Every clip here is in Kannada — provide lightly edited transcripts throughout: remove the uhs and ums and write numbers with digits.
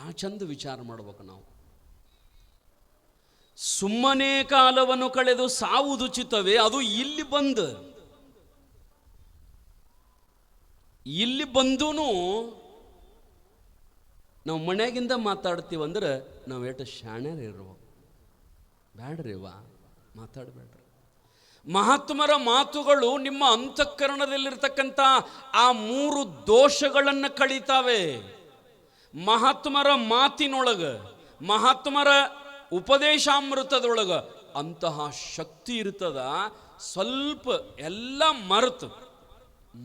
ಭಾಳ ಚಂದ ವಿಚಾರ ಮಾಡ್ಬೇಕು ನಾವು. ಸುಮ್ಮನೆ ಕಾಲವನ್ನು ಕಳೆದು ಸಾವುದುಚಿತವೇ, ಅದು ಇಲ್ಲಿ ಬಂದೂ ನಾವು ಮನೆಯಾಗಿಂದ ಮಾತಾಡ್ತೀವಂದ್ರೆ ನಾವು ಎಷ್ಟು ಶಾಣ್ಯರು ಇರ್ಬೇಕು. ಬ್ಯಾಡ್ರಿ ಮಾತಾಡಬೇಡ್ರಿ. ಮಹಾತ್ಮರ ಮಾತುಗಳು ನಿಮ್ಮ ಅಂತಃಕರಣದಲ್ಲಿರ್ತಕ್ಕಂಥ ಆ 3 ದೋಷಗಳನ್ನು ಕಳೀತಾವೆ. ಮಹಾತ್ಮರ ಮಾತಿನೊಳಗೆ, ಮಹಾತ್ಮರ ಉಪದೇಶಾಮೃತದೊಳಗೆ ಅಂತಹ ಶಕ್ತಿ ಇರ್ತದ. ಸ್ವಲ್ಪ ಎಲ್ಲ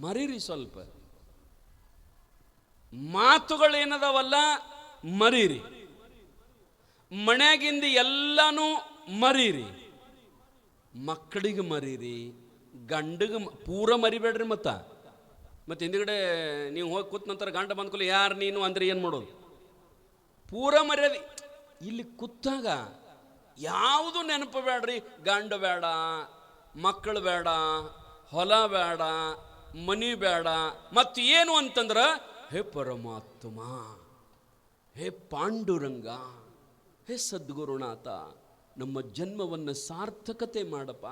ಮರೀರಿ, ಸ್ವಲ್ಪ ಮಾತುಗಳೇನದವಲ್ಲ ಮರೀರಿ, ಮನ್ಯಾಗಿಂದ ಎಲ್ಲಾನು ಮರೀರಿ, ಮಕ್ಕಳಿಗೆ ಮರೀರಿ, ಗಂಡಿಗೆ ಪೂರ ಮರಿಬೇಡ್ರಿ. ಮತ್ತೆ ಹಿಂದ್ಗಡೆ ನೀವು ಹೋಗಿ ಕೂತ ನಂತರ ಗಂಡ ಬಂದ್ಕೊಲ್ಲ ಯಾರು ನೀನು ಅಂದ್ರೆ ಏನು ಮಾಡೋದು? ಪೂರ ಮರ್ಯಾದೆ. ಇಲ್ಲಿ ಕೂತಾಗ ಯಾವುದು ನೆನಪು ಬೇಡ್ರಿ. ಗಂಡ ಬೇಡ, ಮಕ್ಕಳು ಬೇಡ, ಹೊಲ ಬೇಡ, ಮನಿ ಬೇಡ. ಮತ್ತು ಏನು ಅಂತಂದ್ರೆ ಹೇ ಪರಮಾತ್ಮ, ಹೇ ಪಾಂಡುರಂಗ, ಹೇ ಸದ್ಗುರುನಾಥ, ನಮ್ಮ ಜನ್ಮವನ್ನು ಸಾರ್ಥಕತೆ ಮಾಡಪ್ಪ.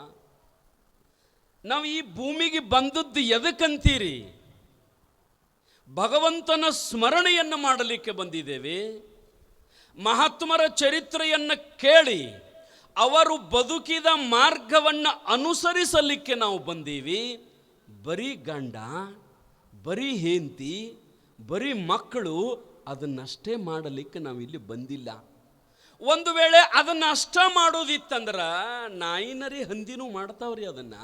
ನಾವು ಈ ಭೂಮಿಗೆ ಬಂದದ್ದು ಎದಕ್ಕಂತೀರಿ? ಭಗವಂತನ ಸ್ಮರಣೆಯನ್ನು ಮಾಡಲಿಕ್ಕೆ ಬಂದಿದ್ದೇವೆ. ಮಹಾತ್ಮರ ಚರಿತ್ರೆಯನ್ನು ಕೇಳಿ ಅವರು ಬದುಕಿದ ಮಾರ್ಗವನ್ನು ಅನುಸರಿಸಲಿಕ್ಕೆ ನಾವು ಬಂದೀವಿ. ಬರೀ ಗಂಡ, ಬರೀ ಹೆಂಡತಿ, ಬರೀ ಮಕ್ಕಳು ಅದನ್ನಷ್ಟೇ ಮಾಡಲಿಕ್ಕೆ ನಾವಿಲ್ಲಿ ಬಂದಿಲ್ಲ. ಒಂದು ವೇಳೆ ಅದನ್ನ ಅಷ್ಟ ಮಾಡೋದಿತ್ತಂದ್ರ ನಾಯಿನರಿ ಹಂದಿನೂ ಮಾಡ್ತಾವ್ರಿ. ಅದನ್ನ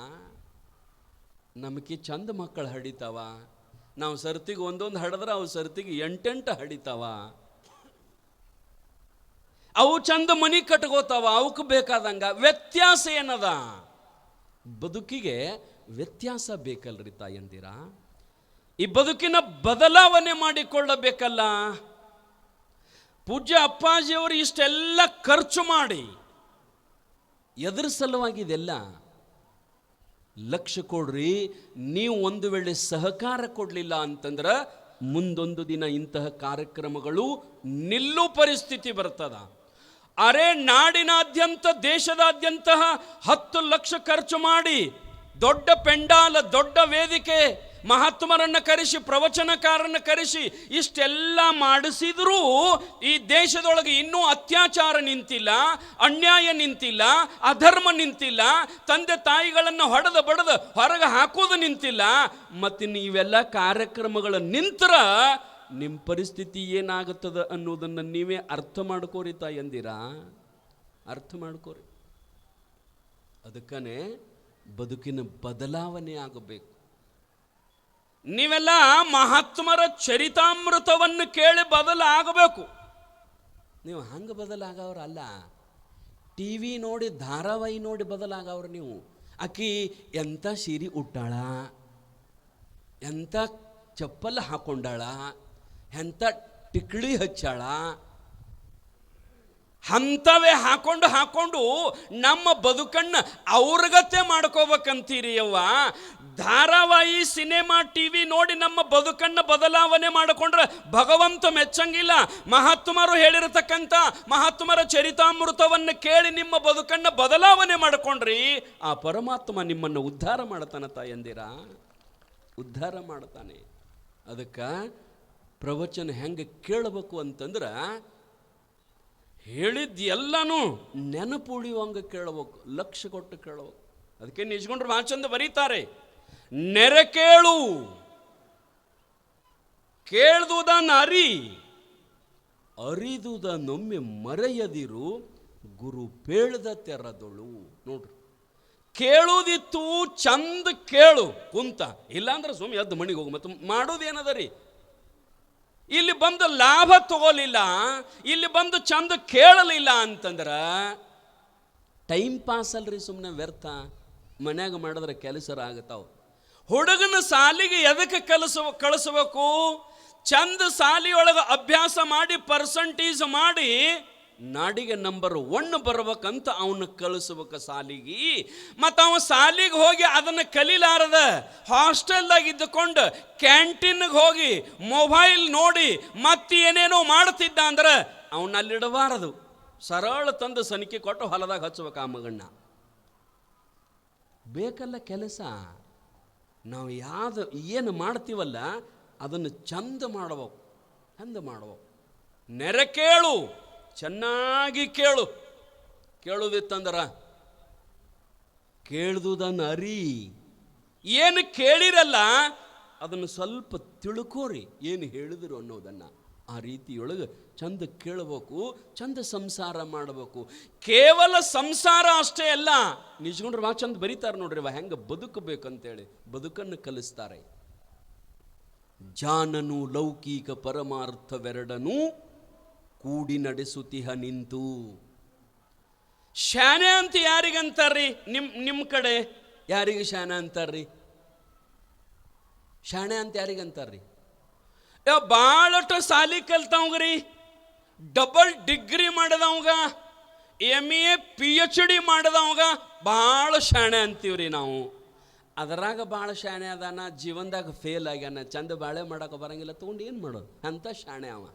ನಮಗೆ ಚಂದ ಮಕ್ಕಳು ಹಡಿತಾವ. ನಾವು ಸರ್ತಿಗೆ ಒಂದೊಂದು ಹಡಿದ್ರೆ ಅವು ಸರ್ತಿಗೆ 8 ಹಡಿತಾವ. ಅವು ಚಂದ ಮನಿ ಕಟ್ಕೋತಾವ, ಅವಕ್ಕೆ ಬೇಕಾದಂಗ. ವ್ಯತ್ಯಾಸ ಏನದ? ಬದುಕಿಗೆ ವ್ಯತ್ಯಾಸ ಬೇಕಲ್ರಿ ತಾಯಂದಿರ. ಈ ಬದುಕಿನ ಬದಲಾವಣೆ ಮಾಡಿಕೊಳ್ಳಬೇಕಲ್ಲ. ಪೂಜ್ಯ ಅಪ್ಪಾಜಿಯವರು ಇಷ್ಟೆಲ್ಲ ಖರ್ಚು ಮಾಡಿ ಎದುರ ಸಲುವಾಗಿದೆಲ್ಲ ಲಕ್ಷ್ಯ ಕೊಡ್ರಿ. ನೀವು ಒಂದು ವೇಳೆ ಸಹಕಾರ ಕೊಡಲಿಲ್ಲ ಅಂತಂದ್ರೆ ಮುಂದೊಂದು ದಿನ ಇಂತಹ ಕಾರ್ಯಕ್ರಮಗಳು ನಿಲ್ಲೋ ಪರಿಸ್ಥಿತಿ ಬರ್ತದ. ಅರೆ ನಾಡಿನಾದ್ಯಂತ, ದೇಶದಾದ್ಯಂತ 10 ಲಕ್ಷ ಖರ್ಚು ಮಾಡಿ ದೊಡ್ಡ ಪೆಂಡಾಲ, ದೊಡ್ಡ ವೇದಿಕೆ, ಮಹಾತ್ಮರನ್ನ ಕರೆಸಿ, ಪ್ರವಚನಕಾರನ್ನ ಕರೆಸಿ ಇಷ್ಟೆಲ್ಲ ಮಾಡಿಸಿದರೂ ಈ ದೇಶದೊಳಗೆ ಇನ್ನೂ ಅತ್ಯಾಚಾರ ನಿಂತಿಲ್ಲ, ಅನ್ಯಾಯ ನಿಂತಿಲ್ಲ, ಅಧರ್ಮ ನಿಂತಿಲ್ಲ, ತಂದೆ ತಾಯಿಗಳನ್ನು ಹೊಡೆದು ಬಡದು ಹೊರಗೆ ಹಾಕೋದು ನಿಂತಿಲ್ಲ. ಮತ್ತು ನೀವೆಲ್ಲ ಕಾರ್ಯಕ್ರಮಗಳ ನಿಂತರ ನಿಮ್ಮ ಪರಿಸ್ಥಿತಿ ಏನಾಗುತ್ತದ ಅನ್ನೋದನ್ನು ನೀವೇ ಅರ್ಥ ಮಾಡ್ಕೋರಿ ತಾಯಂದಿರಾ, ಅರ್ಥ ಮಾಡ್ಕೋರಿ. ಅದಕ್ಕನೇ ಬದುಕಿನ ಬದಲಾವಣೆ ಆಗಬೇಕು. ನೀವೆಲ್ಲ ಮಹಾತ್ಮರ ಚರಿತಾಮೃತವನ್ನು ಕೇಳಿ ಬದಲಾಗಬೇಕು. ನೀವು ಹಂಗೆ ಬದಲಾಗವ್ರಲ್ಲ, TV ನೋಡಿ, ಧಾರಾವಾಹಿ ನೋಡಿ ಬದಲಾಗವ್ರು ನೀವು. ಆಕಿ ಎಂಥ ಸೀರೆ ಉಟ್ಟಾಳ, ಎಂಥ ಚಪ್ಪಲ್ ಹಾಕೊಂಡಾಳ, ಎಂಥ ಟಿಕ್ಳಿ ಹಚ್ಚಾಳ, ಅಂಥವೇ ಹಾಕೊಂಡು ನಮ್ಮ ಬದುಕನ್ನು ಅವ್ರಗತೆ ಮಾಡ್ಕೋಬೇಕಂತೀರಿ ಯವ್ವ. ಧಾರಾವಾಹಿ, ಸಿನಿಮಾ, TV ನೋಡಿ ನಮ್ಮ ಬದುಕನ್ನು ಬದಲಾವಣೆ ಮಾಡಿಕೊಂಡ್ರೆ ಭಗವಂತ ಮೆಚ್ಚಂಗಿಲ್ಲ. ಮಹಾತ್ಮರು ಹೇಳಿರತಕ್ಕಂಥ ಮಹಾತ್ಮರ ಚರಿತಾಮೃತವನ್ನು ಕೇಳಿ ನಿಮ್ಮ ಬದುಕನ್ನು ಬದಲಾವಣೆ ಮಾಡಿಕೊಂಡ್ರಿ ಆ ಪರಮಾತ್ಮ ನಿಮ್ಮನ್ನು ಉದ್ಧಾರ ಮಾಡ್ತಾನೆ ತಾಯಂದಿರ, ಉದ್ಧಾರ ಮಾಡ್ತಾನೆ. ಅದಕ್ಕೆ ಪ್ರವಚನ ಹೆಂಗೆ ಕೇಳಬೇಕು ಅಂತಂದ್ರೆ ಹೇಳಿದ್ದು ಎಲ್ಲನೂ ನೆನಪು ಉಳಿಯುವಂಗೆ ಕೇಳಬೇಕು, ಲಕ್ಷ್ಯ ಕೊಟ್ಟು ಕೇಳಬೇಕು. ಅದಕ್ಕೆ ನಿಜ್ಕೊಂಡ್ರು ಭಾಳ ಚಂದ ಬರೀತಾರೆ, ನೆರೆ ಕೇಳು, ಕೇಳ್ದುದನ್ನು ಅರಿದುದನ್ನೊಮ್ಮೆ ಮರೆಯದಿರು, ಗುರು ಪೇಳ್ದ ತೆರದೊಳು. ನೋಡ್ರಿ, ಕೇಳುವುದಿತ್ತು ಚಂದ ಕೇಳು ಕುಂತ, ಇಲ್ಲಾಂದ್ರೆ ಸುಮ್ಮನೆ ಎದ್ದು ಮಣಿಗೆ ಹೋಗು. ಮತ್ತು ಮಾಡೋದೇನದ ರೀ? ಇಲ್ಲಿ ಬಂದು ಲಾಭ ತಗೋಲಿಲ್ಲ, ಇಲ್ಲಿ ಬಂದು ಚಂದ ಕೇಳಲಿಲ್ಲ ಅಂತಂದ್ರೆ ಟೈಮ್ ಪಾಸ್ ಅಲ್ರಿ, ಸುಮ್ಮನೆ ವ್ಯರ್ಥ. ಮನ್ಯಾಗ ಮಾಡಿದ್ರೆ ಕೆಲಸರಾಗತ್ತಾವ. ಹುಡುಗನ ಸಾಲಿಗೆ ಎದಕ್ಕೆ ಕಳಿಸ್ಬೇಕು? ಚಂದ ಸಾಲಿಯೊಳಗೆ ಅಭ್ಯಾಸ ಮಾಡಿ, ಪರ್ಸಂಟೇಜ್ ಮಾಡಿ ನಾಡಿಗೆ ನಂಬರ್ 1 ಬರ್ಬೇಕಂತ ಅವನು ಕಳಿಸ್ಬೇಕು ಸಾಲಿಗೆ. ಮತ್ತು ಅವ ಸಾಲಿಗೆ ಹೋಗಿ ಅದನ್ನು ಕಲೀಲಾರದ ಹಾಸ್ಟೆಲ್ದಾಗ ಇದ್ದುಕೊಂಡು ಕ್ಯಾಂಟೀನ್ಗೆ ಹೋಗಿ ಮೊಬೈಲ್ ನೋಡಿ ಮತ್ತೆ ಏನೇನೋ ಮಾಡ್ತಿದ್ದ ಅಂದ್ರೆ ಅವನಲ್ಲಿಡಬಾರದು. ಸರಳ ತಂದು ಸನಿಕೆ ಕೊಟ್ಟು ಹೊಲದಾಗ ಹಚ್ಬೇಕು ಆ ಮಗಣ್ಣ. ಬೇಕಲ್ಲ ಕೆಲಸ. ನಾವು ಏನು ಮಾಡ್ತೀವಲ್ಲ ಅದನ್ನು ಚಂದ ಮಾಡಬೇಕು, ಚಂದ ಮಾಡಬೇಕು. ನೆರೆ ಕೇಳು, ಚೆನ್ನಾಗಿ ಕೇಳು. ಕೇಳುದಿತ್ತಂದ್ರ ಕೇಳ್ದುದನ್ನು ಅರಿ. ಏನು ಕೇಳಿರಲ್ಲ ಅದನ್ನು ಸ್ವಲ್ಪ ತಿಳ್ಕೋರಿ, ಏನು ಹೇಳಿದ್ರು ಅನ್ನೋದನ್ನು. ಆ ರೀತಿಯೊಳಗೆ ಚಂದ ಕೇಳಬೇಕು, ಚಂದ ಸಂಸಾರ ಮಾಡಬೇಕು. ಕೇವಲ ಸಂಸಾರ ಅಷ್ಟೇ ಅಲ್ಲ, ನಿಜಗೊಂಡ್ರೆ ಬಾ ಚಂದ ಬರೀತಾರೆ ನೋಡ್ರಿ ಹೆಂಗೆ ಬದುಕಬೇಕಂತೇಳಿ ಬದುಕನ್ನು ಕಲಿಸ್ತಾರೆ. ಜಾನನು ಲೌಕಿಕ ಪರಮಾರ್ಥವೆರಡನು ಕೂಡಿ ನಡೆಸುತ್ತಿಹ ನಿಂತು. ಶಾನೆ ಅಂತ ಯಾರಿಗಂತಾರ್ರಿ? ನಿಮ್ಮ ಕಡೆ ಯಾರಿಗೆ ಶಾನೆ ಅಂತಾರ್ರಿ? ಶಾಣೆ ಅಂತ ಯಾರಿಗಂತಾರ್ರಿ? ಭಾಳಷ್ಟು ಸಾಲಿ ಕಲ್ತವಂಗ್ರಿ, ಡಬಲ್ ಡಿಗ್ರಿ ಮಾಡಿದವಂಗ, MA PhD ಮಾಡಿದವಂಗ ಭಾಳ ಶಾಣೆ ಅಂತೀವ್ರಿ ನಾವು. ಅದರಾಗ ಭಾಳ ಶಾಣೆ ಅದಾನ, ಜೀವನದಾಗ ಫೇಲ್ ಆಗ್ಯಾನ, ಚಂದ ಬಾಳೆ ಮಾಡೋಕೆ ಬರಂಗಿಲ್ಲ, ತೊಗೊಂಡು ಏನು ಮಾಡೋದು ಅಂತ ಶಾಣೆ ಅವ.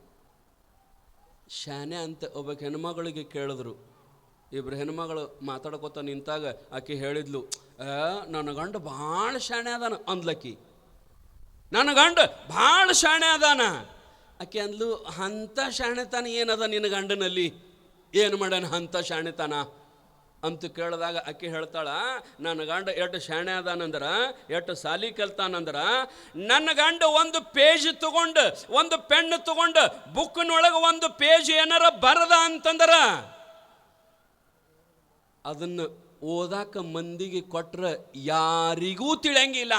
ಶಾಣೆ ಅಂತ ಒಬ್ಬ ಹೆಣ್ಮಗಳಿಗೆ ಕೇಳಿದ್ರು. ಇಬ್ಬರು ಹೆಣ್ಮಗಳು ಮಾತಾಡ್ಕೊತ ನಿಂತಾಗ ಆಕೆ ಹೇಳಿದ್ಲು, ನನ್ನ ಗಂಡ ಭಾಳ ಶಾಣೆ ಅದಾನ ಅಂದ್ಲಕ್ಕಿ. ನನ್ನ ಗಂಡ ಭಾಳ ಶಾಣೆ ಅದಾನ. ಆಕೆ ಅಂದ್ಲು, ಅಂಥ ಶಾಣೆತನ ಏನದ ನಿನ್ನ ಗಂಡನಲ್ಲಿ? ಏನು ಮಾಡ್ಯಾನ ಅಂಥ ಶಾಣೆತನ ಅಂತ ಕೇಳಿದಾಗ ಆಕೆ ಹೇಳ್ತಾಳ, ನನ್ನ ಗಂಡ ಎಷ್ಟು ಶಾಣೆ ಅದಾನಂದ್ರೆ, ಎಷ್ಟು ಸಾಲಿ ಕಲ್ತಾನಂದ್ರೆ, ನನ್ನ ಗಂಡ ಒಂದು ಪೇಜ್ ತಗೊಂಡು, ಒಂದು ಪೆನ್ನು ತಗೊಂಡು ಬುಕ್ನೊಳಗೆ ಒಂದು ಪೇಜ್ ಏನಾರ ಬರದ ಅಂತಂದ್ರೆ ಅದನ್ನು ಓದಾಕ ಮಂದಿಗೆ ಕೊಟ್ರೆ ಯಾರಿಗೂ ತಿಳಿಯಂಗಿಲ್ಲ.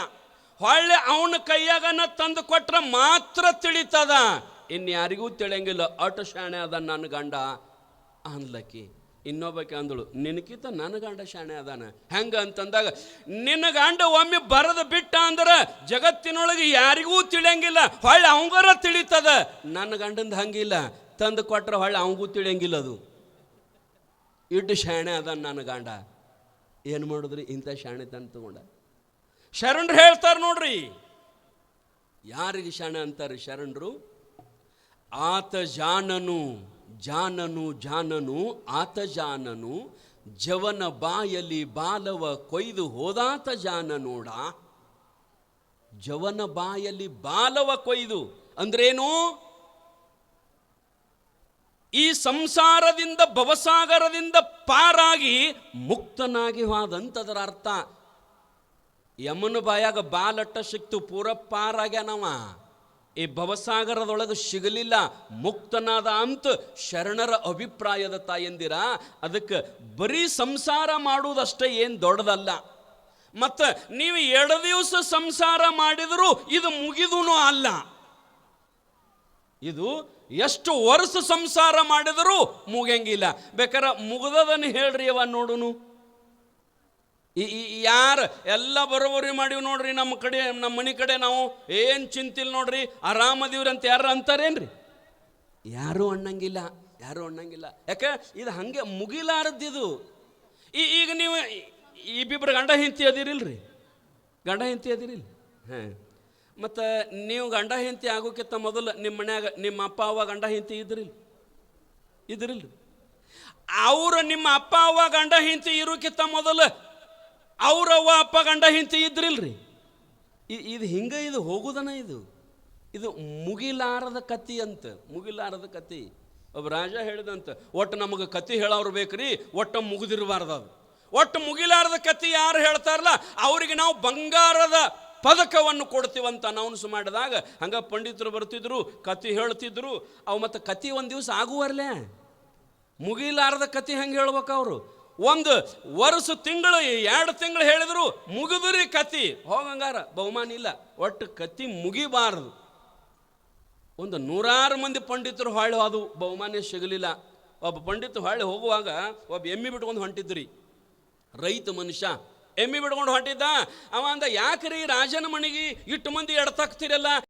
ಹೊಳ್ಳೆ ಅವನ ಕೈಯಾಗನ ತಂದು ಕೊಟ್ರೆ ಮಾತ್ರ ತಿಳಿತದ, ಇನ್ಯಾರಿಗೂ ತಿಳಿಯಂಗಿಲ್ಲ. ಅಟ ಶಾಣೆ ಅದ ನನ್ನ ಗಂಡ ಅನ್ಲಕ್ಕಿ. ಇನ್ನೊಬ್ಬಕ್ಕೆ ಅಂದಳು, ನಿನಕಿಂತ ನನ್ನ ಗಂಡ ಶಾಣೆ ಅದಾನ. ಹೆಂಗ ಅಂತಂದಾಗ, ನಿನ್ನ ಗಂಡ ಒಮ್ಮೆ ಬರೆದು ಬಿಟ್ಟ ಅಂದ್ರೆ ಜಗತ್ತಿನೊಳಗೆ ಯಾರಿಗೂ ತಿಳಿಯಂಗಿಲ್ಲ, ಹೊಳ್ಳೆ ಅವಂಗಾರ ತಿಳಿತದ. ನನ್ನ ಗಂಡಂದು ಹಂಗಿಲ್ಲ, ತಂದು ಕೊಟ್ರೆ ಹೊಳ್ಳೆ ಅವಂಗೂ ತಿಳಿಯಂಗಿಲ್ಲ. ಅದು ಇಟ್ಟು ಶಾಣೆ ಅದ ನನ್ನ ಗಂಡ. ಏನು ಮಾಡಿದ್ರಿ? ಇಂಥ ಶಾಣೆ ತಂದು ತಗೊಂಡ. ಶರಣರು ಹೇಳ್ತಾರೆ ನೋಡ್ರಿ, ಯಾರಿಗೆ ಶಾಣೆ ಅಂತಾರೆ ಶರಣರು? ಆತ ಜಾನನು ಜಾನನು ಜಾನನು ಆತ ಜಾನನು, ಜವನ ಬಾಯಲಿ ಬಾಲವ ಕೊಯ್ದು ಹೋದಾತ ಜಾನ ನೋಡ. ಜವನ ಬಾಯಲಿ ಬಾಲವ ಕೊಯ್ದು ಅಂದ್ರೇನು? ಈ ಸಂಸಾರದಿಂದ ಭವಸಾಗರದಿಂದ ಪಾರಾಗಿ ಮುಕ್ತನಾಗಿ ಹೋದಂತದರ ಅರ್ಥ. ಯಮನ ಬಾಯಾಗ ಬಾಲಟ್ಟ ಸಿಕ್ತು, ಪೂರ ಪಾರಾಗ್ಯಾನವ. ಈ ಭವಸಾಗರದೊಳಗೆ ಸಿಗಲಿಲ್ಲ, ಮುಕ್ತನಾದ ಅಂತ ಶರಣರ ಅಭಿಪ್ರಾಯದ ತಾಯಂದಿರ. ಅದಕ್ಕೆ ಬರೀ ಸಂಸಾರ ಮಾಡುವುದಷ್ಟೇ ಏನು ದೊಡ್ಡದಲ್ಲ. ಮತ್ತು ನೀವು 2 ದಿವಸ ಸಂಸಾರ ಮಾಡಿದರೂ ಇದು ಮುಗಿದೂ ಅಲ್ಲ. ಇದು ಎಷ್ಟು ವರ್ಷ ಸಂಸಾರ ಮಾಡಿದರೂ ಮುಗಿಯಂಗಿಲ್ಲ. ಬೇಕಾರೆ ಮುಗ್ದದನ್ನು ಹೇಳ್ರಿ ಅವ ನೋಡುನು. ಯಾರು ಎಲ್ಲ ಬರೋಬರಿ ಮಾಡಿವಿ ನೋಡ್ರಿ, ನಮ್ಮ ಕಡೆ ನಮ್ಮ ಮನೆ ಕಡೆ ನಾವು ಏನು ಚಿಂತಿಲ್ಲ ನೋಡ್ರಿ, ಆರಾಮದೀವ್ರಿ ಅಂತ ಯಾರು ಅಂತಾರೇನ್ರಿ? ಯಾರೂ ಅನ್ನಂಗಿಲ್ಲ, ಯಾರೂ ಅನ್ನಂಗಿಲ್ಲ. ಯಾಕೆ? ಇದು ಹಾಗೆ ಮುಗಿಲಾರದ್ದಿದು. ಈಗ ನೀವು ಇಬ್ಬಿಬ್ರು ಗಂಡ ಹೆಂಡತಿ ಅದಿರಿಲ್ರಿ, ಗಂಡ ಹೆಂಡತಿ ಅದಿರಿಲ್ಲ. ಹಾಂ, ಮತ್ತು ನೀವು ಗಂಡ ಹೆಂಡತಿ ಆಗೋಕ್ಕಿಂತ ಮೊದಲು ನಿಮ್ಮ ಮನ್ಯಾಗ ನಿಮ್ಮ ಅಪ್ಪ ಅವ್ವ ಗಂಡ ಹೆಂಡತಿ ಇದ್ರಿಲ್ರಿ? ಅವರು ನಿಮ್ಮ ಅಪ್ಪ ಅವ್ವ ಗಂಡ ಹೆಂಡತಿ ಇರೋಕ್ಕಿಂತ ಮೊದಲು ಅವ್ರವ್ವ ಅಪ್ಪ ಗಂಡ ಹೆಂಡತಿ ಇದ್ರಿಲ್ರಿ? ಇದು ಹಿಂಗೆ ಇದು ಹೋಗುದನ. ಇದು ಮುಗಿಲಾರದ ಕತಿ ಅಂತ, ಮುಗಿಲಾರದ ಕತಿ. ಒಬ್ಬ ರಾಜ ಹೇಳಿದಂತ, ಒಟ್ಟು ನಮಗೆ ಕತಿ ಹೇಳೋರು ಬೇಕ್ರಿ, ಒಟ್ಟು ಮುಗಿದಿರಬಾರ್ದು. ಅದು ಒಟ್ಟು ಮುಗಿಲಾರದ ಕತಿ ಯಾರು ಹೇಳ್ತಾರಲ್ಲ ಅವರಿಗೆ ನಾವು ಬಂಗಾರದ ಪದಕವನ್ನು ಕೊಡ್ತೀವಂತ ಅನೌನ್ಸ್ ಮಾಡಿದಾಗ ಹಂಗೆ ಪಂಡಿತರು ಬರ್ತಿದ್ರು, ಕತಿ ಹೇಳ್ತಿದ್ರು. ಅವು ಮತ್ತು ಕತಿ ಒಂದು ದಿವಸ ಆಗುವರ್ಲೆ, ಮುಗಿಲಾರದ ಕತಿ ಹೆಂಗೆ ಹೇಳ್ಬೇಕು ಅವರು? ಒಂದು ವರ್ಷ ತಿಂಗಳು 2 ತಿಂಗಳು ಹೇಳಿದ್ರು ಮುಗಿದ್ರಿ ಕತಿ ಹೋಗಂಗಾರ ಬಹುಮಾನ ಇಲ್ಲ. ಒಟ್ಟು ಕತಿ ಮುಗಿಬಾರದು. ಒಂದು 100 ಮಂದಿ ಪಂಡಿತರು ಹೊಳ್ಳಿ ಅದು ಬಹುಮಾನ ಸಿಗಲಿಲ್ಲ. ಒಬ್ಬ ಪಂಡಿತ ಹೊಳ್ಳಿ ಹೋಗುವಾಗ ಒಬ್ಬ ಎಮ್ಮಿ ಬಿಟ್ಕೊಂಡು ಹೊಂಟಿದ್ರಿ, ರೈತ ಮನುಷ್ಯ ಎಮ್ಮಿ ಬಿಟ್ಕೊಂಡು ಹೊಂಟಿದ್ದ. ಅವ ಅಂದ, ಯಾಕ್ರಿ ರಾಜನ ಮನೆಗೆ ಇಟ್ಟು ಮಂದಿ ಎಡ್ತಾಕ್ತಿರಲ್ಲ,